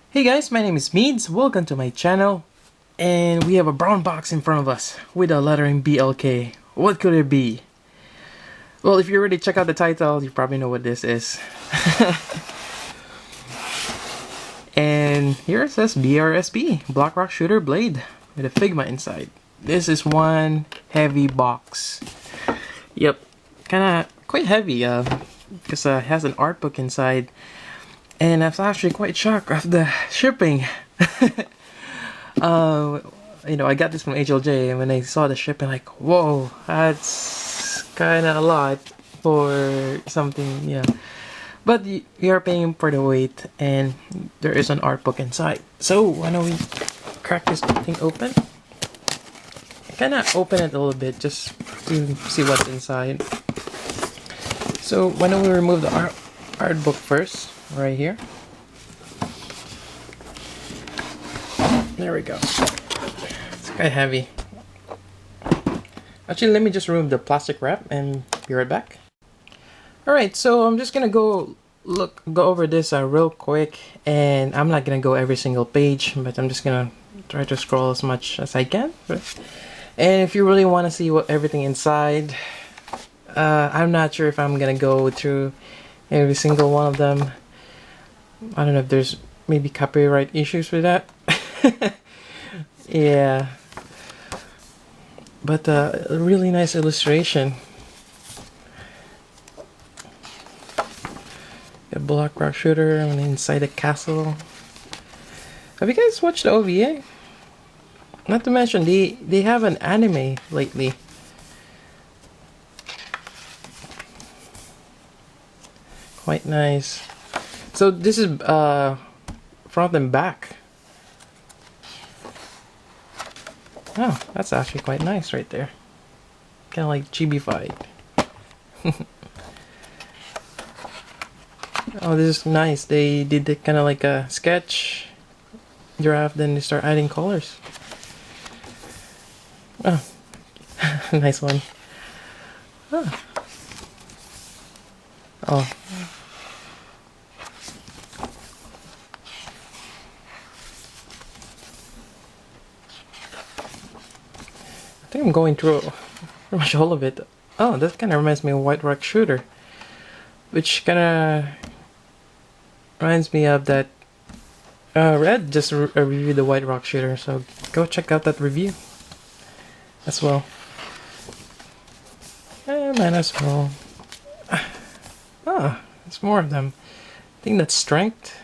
Hey guys, my name is Meads. Welcome to my channel. And we have a brown box in front of us with a lettering BLK. What could it be? Well, if you already check out the title, you probably know what this is. And here it says BRSB, Black Rock Shooter Blade, with a Figma inside. This is one heavy box. Yep, kinda quite heavy because it has an art book inside. And I was actually quite shocked of the shipping. I got this from HLJ, and when I saw the shipping, like, whoa, that's kind of a lot for something, yeah. But you are paying for the weight, and there is an art book inside. So why don't we crack this thing open? Kind of open it a little bit just to see what's inside. So why don't we remove the art book first? Right here. There we go. It's quite heavy. Actually, let me just remove the plastic wrap and be right back. Alright, so I'm just gonna go over this real quick, and I'm not gonna go every single page, but I'm just gonna try to scroll as much as I can. And if you really want to see what everything inside, I'm not sure if I'm gonna go through every single one of them. I don't know if there's maybe copyright issues with that. Yeah. But a really nice illustration. A Black Rock Shooter inside a castle. Have you guys watched the OVA? Not to mention, they have an anime lately. Quite nice. So this is front and back. Oh, that's actually quite nice right there. Kind of like chibi-fied. Oh, this is nice. They did kind of like a sketch, draft, then they start adding colors. Oh, nice one. Oh. Oh. I think I'm going through pretty much all of it. Oh, that kind of reminds me of White Rock Shooter, which kind of reminds me of that. Red just reviewed the White Rock Shooter, so go check out that review as well. Might as well. Ah, there's more of them. I think that's Strength.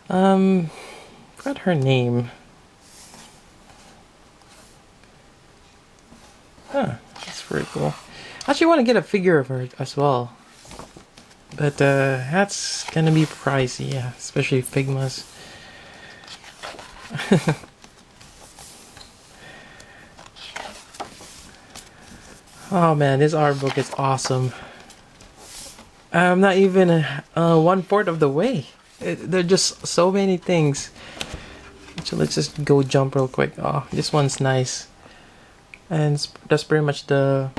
Forgot her name. Huh, that's pretty cool. I actually want to get a figure of her as well. But that's gonna be pricey, yeah, especially Figma's. Oh man, this art book is awesome. I'm not even 1/4 of the way. There are just so many things. So let's just go jump real quick. Oh, this one's nice. And that's pretty much the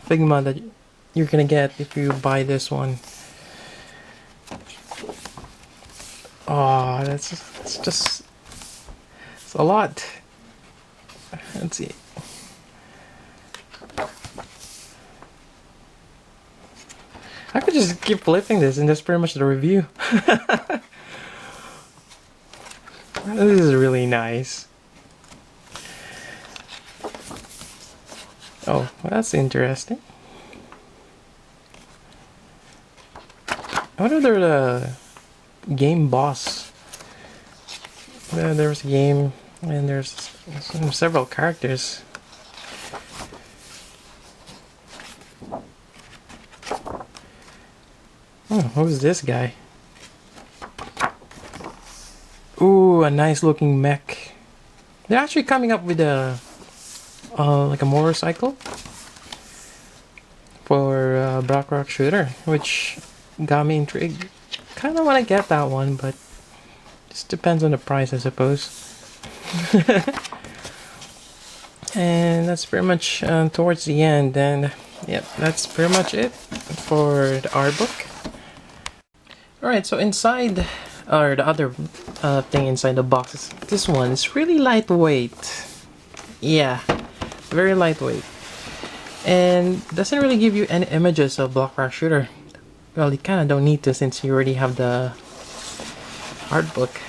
Figma that you're gonna get if you buy this one. Oh, it's just it's a lot. Let's see. I could just keep flipping this, and that's pretty much the review. This is really nice. Oh, well, that's interesting. I wonder if there's a game boss. There's a game, and there's several characters. Oh, who's this guy? Ooh, a nice looking mech. They're actually coming up with a like a motorcycle for Black Rock Shooter, which got me intrigued. Kind of want to get that one, but just depends on the price, I suppose. And that's pretty much towards the end, and yep, that's pretty much it for the art book. Alright, so inside or the other thing inside the box is this one. It's really lightweight. Yeah, very lightweight, and doesn't really give you any images of block rock shooter. Well, you kind of don't need to since you already have the art book.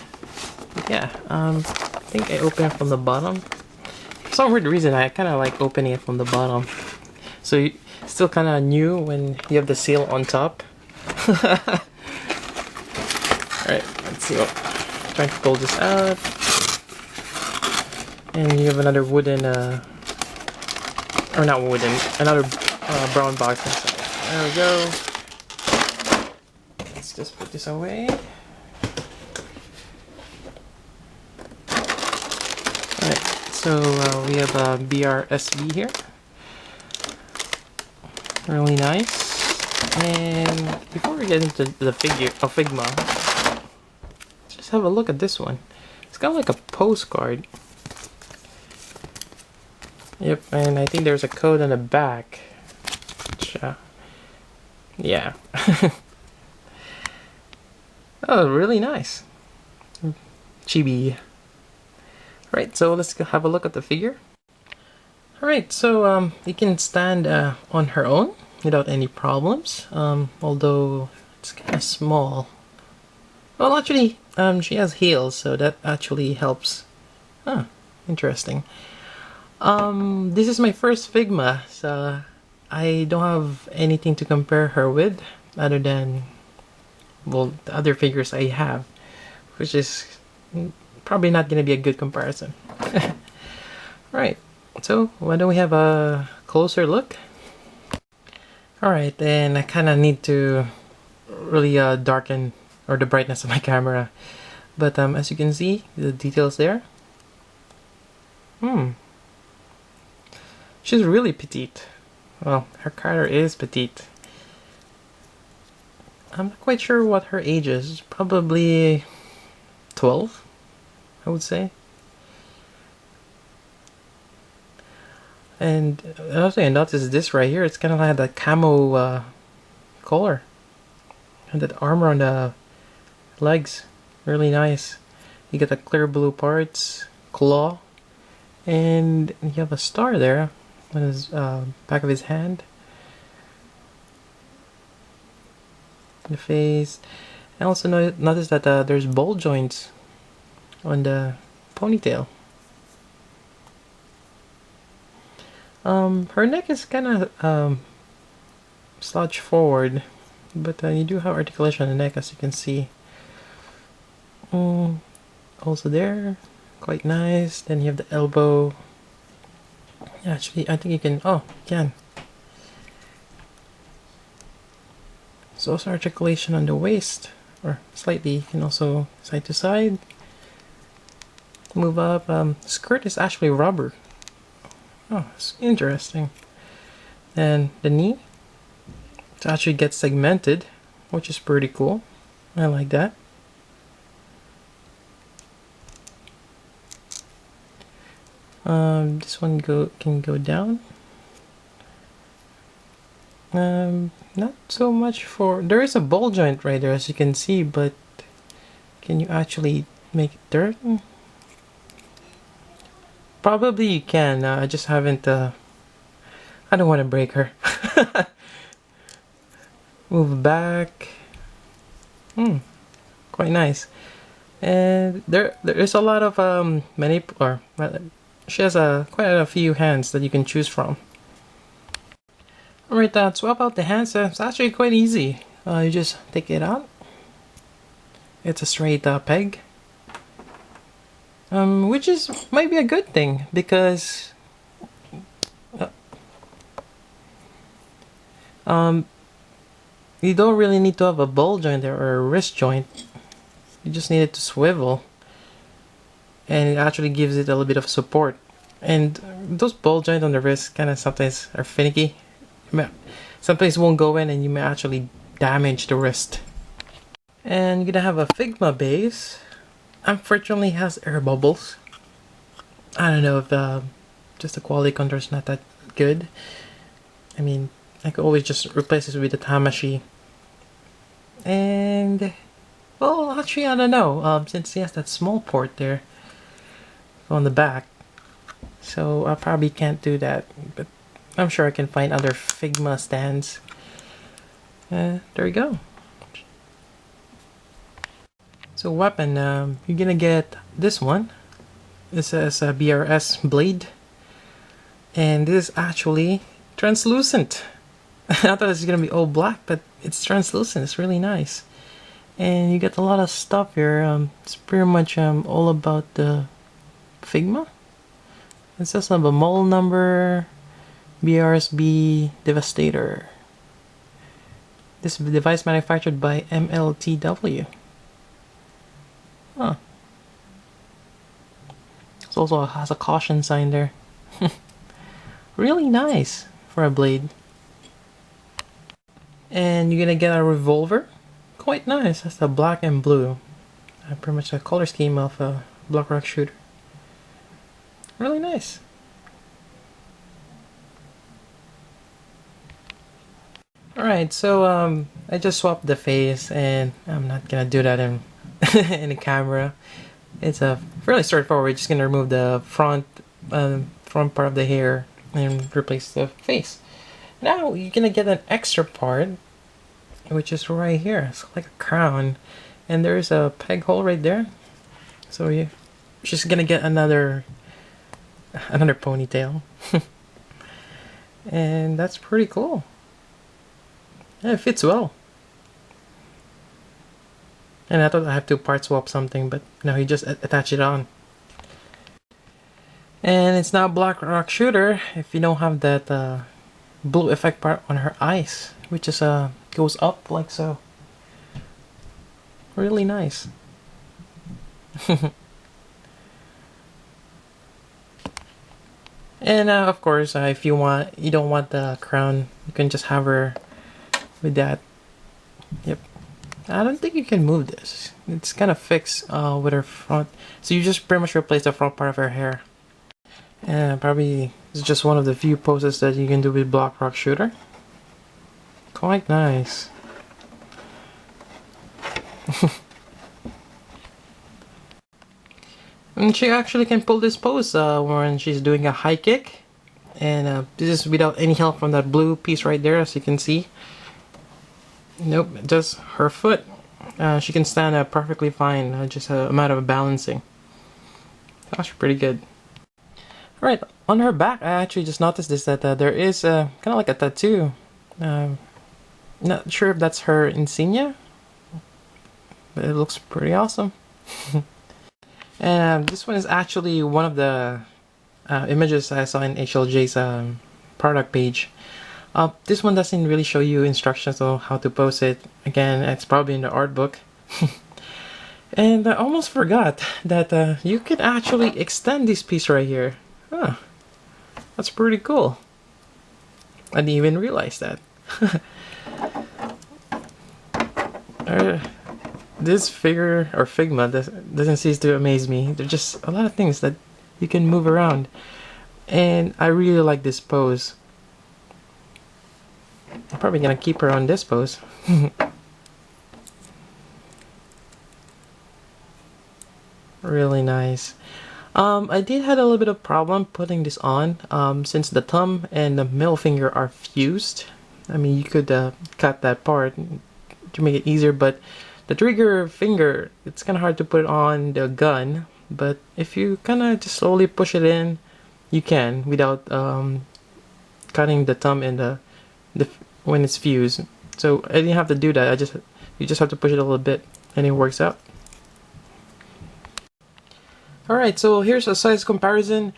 Yeah, I think I open it from the bottom. For some weird reason, I kind of like opening it from the bottom. So you still kind of new when you have the seal on top. Alright, let's see. Trying to pull this out. And you have another wooden, or not wooden, another brown box inside. There we go. Let's just put this away. Alright, so we have a BRSB here. Really nice. And before we get into the figure of Figma, just have a look at this one. It's kind of like a postcard. Yep, and I think there's a code on the back. Which, yeah. Oh, really nice. Chibi. Right, so let's have a look at the figure. Alright, so you can stand on her own without any problems, although it's kind of small. Well, actually, she has heels, so that actually helps. Huh, interesting. This is my first Figma, so I don't have anything to compare her with other than, well, the other figures I have, which is probably not going to be a good comparison. Right, so why don't we have a closer look? Alright, and I kind of need to really darken or the brightness of my camera, but as you can see, the details there. She's really petite. Well, her character is petite. I'm not quite sure what her age is. Probably 12, I would say. And another thing I noticed is this right here. It's kind of like the camo collar. And that armor on the legs. Really nice. You get the clear blue parts, claw, and you have a star there on his back of his hand. The face. I also noticed that there's ball joints on the ponytail. Her neck is kind of slouched forward, but you do have articulation on the neck, as you can see. Also there, quite nice. Then you have the elbow. Actually, I think you can. Oh, you can. There's also articulation on the waist, or slightly. You can also side to side. Move up. Skirt is actually rubber. Oh, it's interesting. And the knee, it actually gets segmented, which is pretty cool. I like that. This one can go down. Not so much for. There is a ball joint right there, as you can see, but can you actually make it dirt? Probably you can. I just haven't. I don't want to break her. Move back. Quite nice. And there is a lot of she has quite a few hands that you can choose from. Alright, swap out the hands. It's actually quite easy. You just take it out. It's a straight peg. Which might be a good thing because you don't really need to have a ball joint there or a wrist joint. You just need it to swivel, and it actually gives it a little bit of support. And those ball joints on the wrist kind of sometimes are finicky. Sometimes won't go in, and you may actually damage the wrist. And you're gonna have a Figma base. Unfortunately, it has air bubbles. I don't know if just the quality control is not that good. I mean, I could always just replace this with the Tamashi. And Well, actually, I don't know. Since he has that small port there on the back, so I probably can't do that. But I'm sure I can find other Figma stands. There you go. So weapon, you're gonna get this one. This is a BRS blade, and this is actually translucent. I thought it was gonna be all black, but it's translucent. It's really nice, and you get a lot of stuff here. It's pretty much all about the Figma. It says a model number, BRSB Devastator. This device manufactured by MLTW. Huh. It also has a caution sign there. Really nice for a blade. And you're gonna get a revolver. Quite nice. That's the black and blue. Pretty much the color scheme of a Black Rock shooter. Really nice. Alright, so I just swapped the face, and I'm not gonna do that in in the camera. It's a fairly straightforward. We're just gonna remove the front part of the hair and replace the face. Now you're gonna get an extra part, which is right here. It's like a crown, and there's a peg hole right there. So you're just gonna get another ponytail, and that's pretty cool. Yeah, it fits well. And I thought I have to part swap something, but no, you just attach it on. And it's now Black Rock Shooter if you don't have that blue effect part on her eyes, which is goes up like so. Really nice. And of course, if you don't want the crown, you can just have her with that. Yep. I don't think you can move this. It's kind of fixed with her front. So you just pretty much replace the front part of her hair. And probably it's just one of the few poses that you can do with Black Rock Shooter. Quite nice. And she actually can pull this pose when she's doing a high kick. And this is without any help from that blue piece right there, as you can see. Nope, just her foot. She can stand up perfectly fine, just a matter of balancing. That's pretty good. Alright, on her back, I actually just noticed this, that there is kind of like a tattoo. Not sure if that's her insignia, but it looks pretty awesome. And this one is actually one of the images I saw in HLJ's product page. This one doesn't really show you instructions on how to pose it. Again, it's probably in the art book. And I almost forgot that you can actually extend this piece right here. Huh. That's pretty cool. I didn't even realize that. This figure, or Figma, doesn't cease to amaze me. There's just a lot of things that you can move around. And I really like this pose. I'm probably gonna keep her on this pose. Really nice. I did have a little bit of problem putting this on since the thumb and the middle finger are fused. I mean, you could cut that part to make it easier, but the trigger finger, it's kind of hard to put on the gun. But if you kind of just slowly push it in, you can without cutting the thumb and the when it's fused. So I didn't have to do that. You just have to push it a little bit, and it works out. Alright, so here's a size comparison,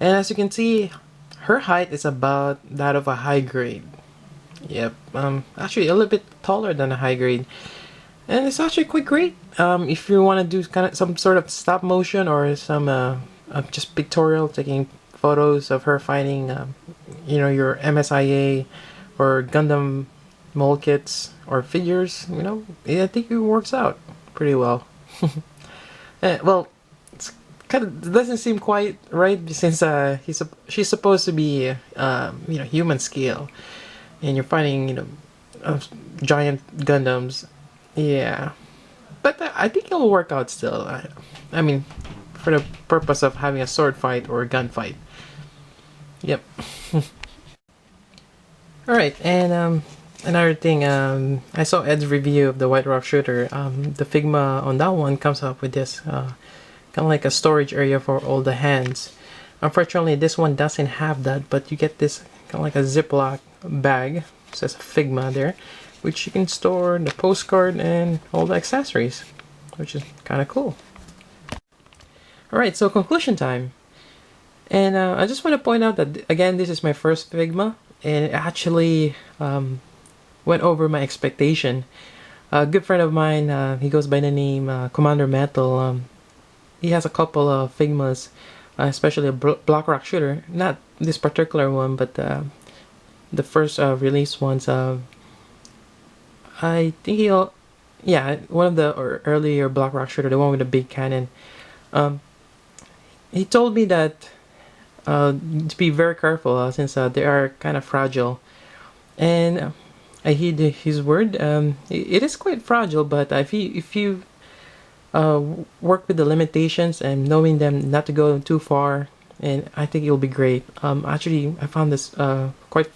and as you can see, her height is about that of a high grade. Yep, actually a little bit taller than a high grade, and it's actually quite great. If you want to do kind of some sort of stop motion or some just pictorial, taking photos of her fighting, you know, your MSIA or Gundam mold kits or figures, you know, I think it works out pretty well. Well, it's kind of doesn't seem quite right since she's supposed to be you know, human scale, and you're fighting, you know, giant Gundams. Yeah, But I think it'll work out still. I mean, for the purpose of having a sword fight or a gunfight. Yep. Alright, and another thing, I saw Ed's review of the White Rock shooter. The Figma on that one comes up with this kind of like a storage area for all the hands. Unfortunately, this one doesn't have that, but you get this kind of like a Ziploc bag. It says Figma there, which you can store the postcard and all the accessories, which is kind of cool. Alright, so conclusion time. And I just want to point out that, again, this is my first Figma, and it actually went over my expectation. A good friend of mine, he goes by the name Commander Metal. He has a couple of Figmas, especially a block rock shooter. Not this particular one, but the first release ones. I think he'll, yeah, one of the earlier block rock shooter, the one with the big cannon. He told me that to be very careful since they are kind of fragile, and I heed his word. It is quite fragile, but if you work with the limitations and knowing them not to go too far, and I think it'll be great. Actually, I found this quite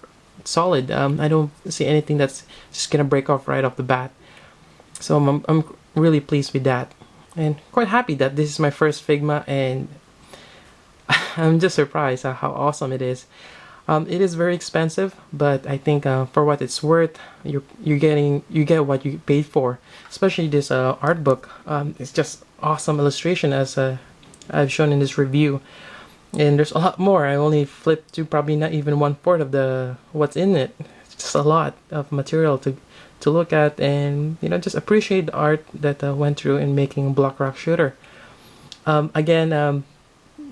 solid. I don't see anything that's just gonna break off right off the bat, so I'm really pleased with that, and quite happy that this is my first Figma, and I'm just surprised at how awesome it is. It is very expensive, but I think for what it's worth, you get what you paid for. Especially this art book. It's just awesome illustration, as I've shown in this review. And there's a lot more. I only flipped to probably not even 1/4 of the what's in it. It's just a lot of material to look at, and just appreciate the art that went through in making Block Rock Shooter. Again.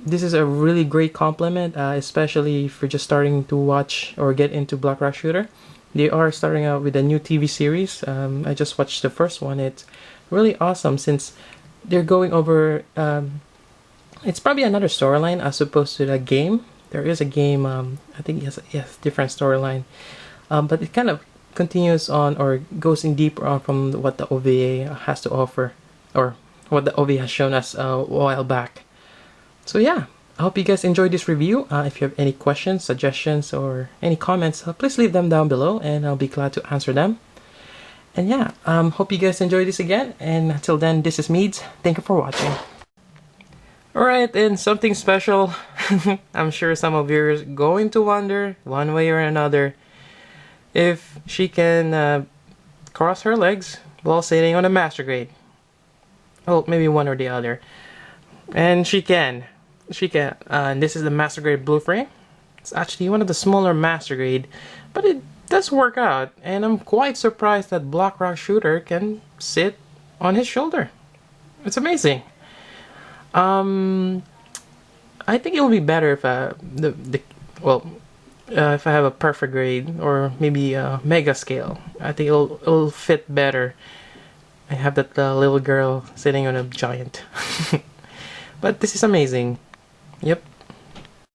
This is a really great compliment, especially if you're just starting to watch or get into Block Rock Shooter. They are starting out with a new TV series. I just watched the first one. It's really awesome since they're going over. It's probably another storyline as opposed to the game. There is a game. I think it has different storyline, but it kind of continues on or goes in deeper on from what the OVA has to offer, or what the OVA has shown us a while back. So yeah, I hope you guys enjoyed this review. If you have any questions, suggestions, or any comments, please leave them down below, and I'll be glad to answer them. And yeah, hope you guys enjoy this again. And until then, this is Meads. Thank you for watching. Alright, and something special. I'm sure some of you are going to wonder, one way or another, if she can cross her legs while sitting on a master grade. Oh, maybe one or the other. And she can. And this is the master grade blue frame. It's actually one of the smaller master grade, but it does work out. And I'm quite surprised that Block Rock Shooter can sit on his shoulder. It's amazing. I think it would be better if if I have a perfect grade or maybe a mega scale. I think it'll fit better. I have that little girl sitting on a giant. But this is amazing. Yep.